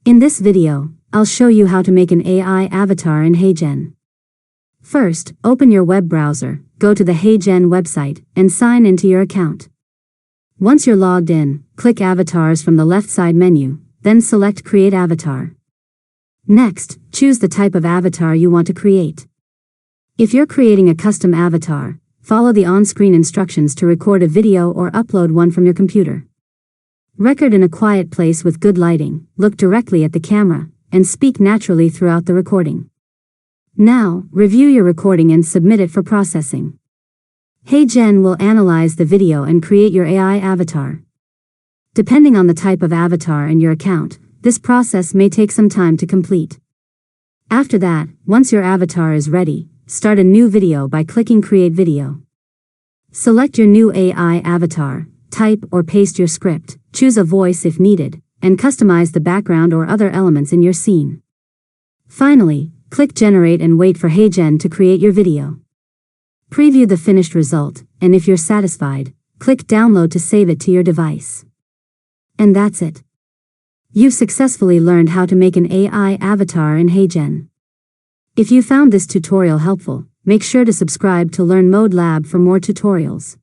In this video, I'll show you how to make an AI avatar in Heygen. First, open your web browser, go to the Heygen website, and sign into your account. Once you're logged in, click Avatars from the left side menu, then select Create Avatar. Next, choose the type of avatar you want to create. If you're creating a custom avatar, follow the on-screen instructions to record a video or upload one from your computer. Record in a quiet place with good lighting, look directly at the camera, and speak naturally throughout the recording. Now, review your recording and submit it for processing. Heygen will analyze the video and create your AI avatar. Depending on the type of avatar and your account, this process may take some time to complete. After that, once your avatar is ready, start a new video by clicking Create Video. Select your new AI avatar, type or paste your script, choose a voice if needed, and customize the background or other elements in your scene. Finally, click Generate and wait for Heygen to create your video. Preview the finished result, and if you're satisfied, click Download to save it to your device. And that's it. You've successfully learned how to make an AI avatar in Heygen. If you found this tutorial helpful, make sure to subscribe to Learn Mode Lab for more tutorials.